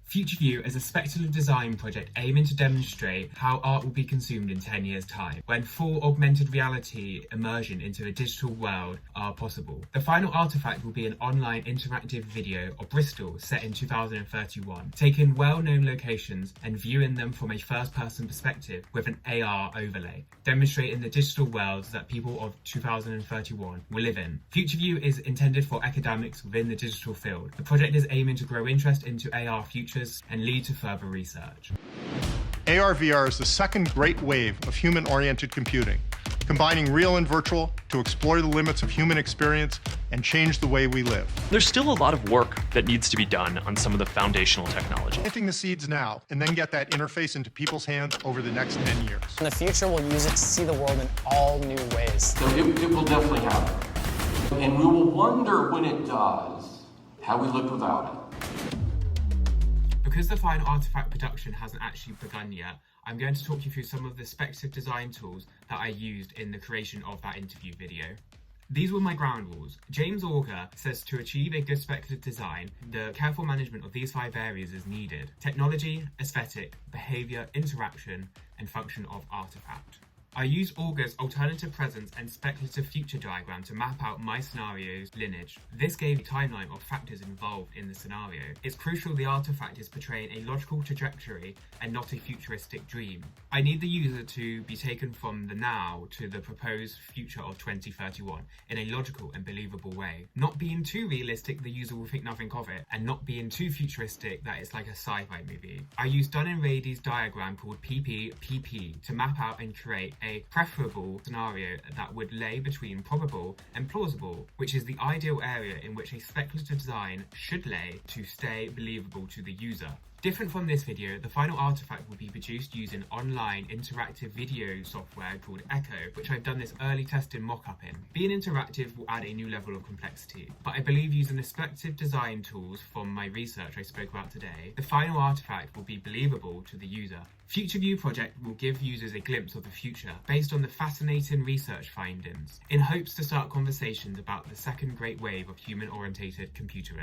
FutureView is a speculative design project aiming to demonstrate how art will be consumed in 10 years' time, when full augmented reality immersion into a digital world are possible. The final artifact will be an online interactive video of Bristol set in 2031, taking well-known locations and viewing them from a first-person perspective with an AR overlay, demonstrating the digital worlds that people of 2031 will live in. FutureView is intended for academics within the digital field. The project is aiming to grow interest into AR futures and lead to further research. AR/VR is the second great wave of human-oriented computing, combining real and virtual to explore the limits of human experience and change the way we live. There's still a lot of work that needs to be done on some of the foundational technology. Planting the seeds now and then get that interface into people's hands over the next 10 years. In the future, we'll use it to see the world in all new ways. So it will definitely happen. And we will wonder when it does, how we look without it. Because the final artifact production hasn't actually begun yet, I'm going to talk you through some of the speculative design tools that I used in the creation of that interview video. These were my ground rules. James Auger says to achieve a good speculative design, the careful management of these 5 areas is needed: technology, aesthetic, behaviour, interaction, and function of artifact. I used Auger's alternative presence and speculative future diagram to map out my scenario's lineage. This gave a timeline of factors involved in the scenario. It's crucial the artifact is portraying a logical trajectory and not a futuristic dream. I need the user to be taken from the now to the proposed future of 2031 in a logical and believable way. Not being too realistic, the user will think nothing of it, and not being too futuristic that it's like a sci-fi movie. I used Dunn and Rady's diagram called PPPP to map out and create a preferable scenario that would lay between probable and plausible, which is the ideal area in which a speculative design should lay to stay believable to the user. Different from this video, the final artifact will be produced using online interactive video software called Echo, which I've done this early testing mock-up in. Being interactive will add a new level of complexity, but I believe using the speculative design tools from my research I spoke about today, the final artifact will be believable to the user. FutureView project will give users a glimpse of the future based on the fascinating research findings, in hopes to start conversations about the second great wave of human-oriented computing.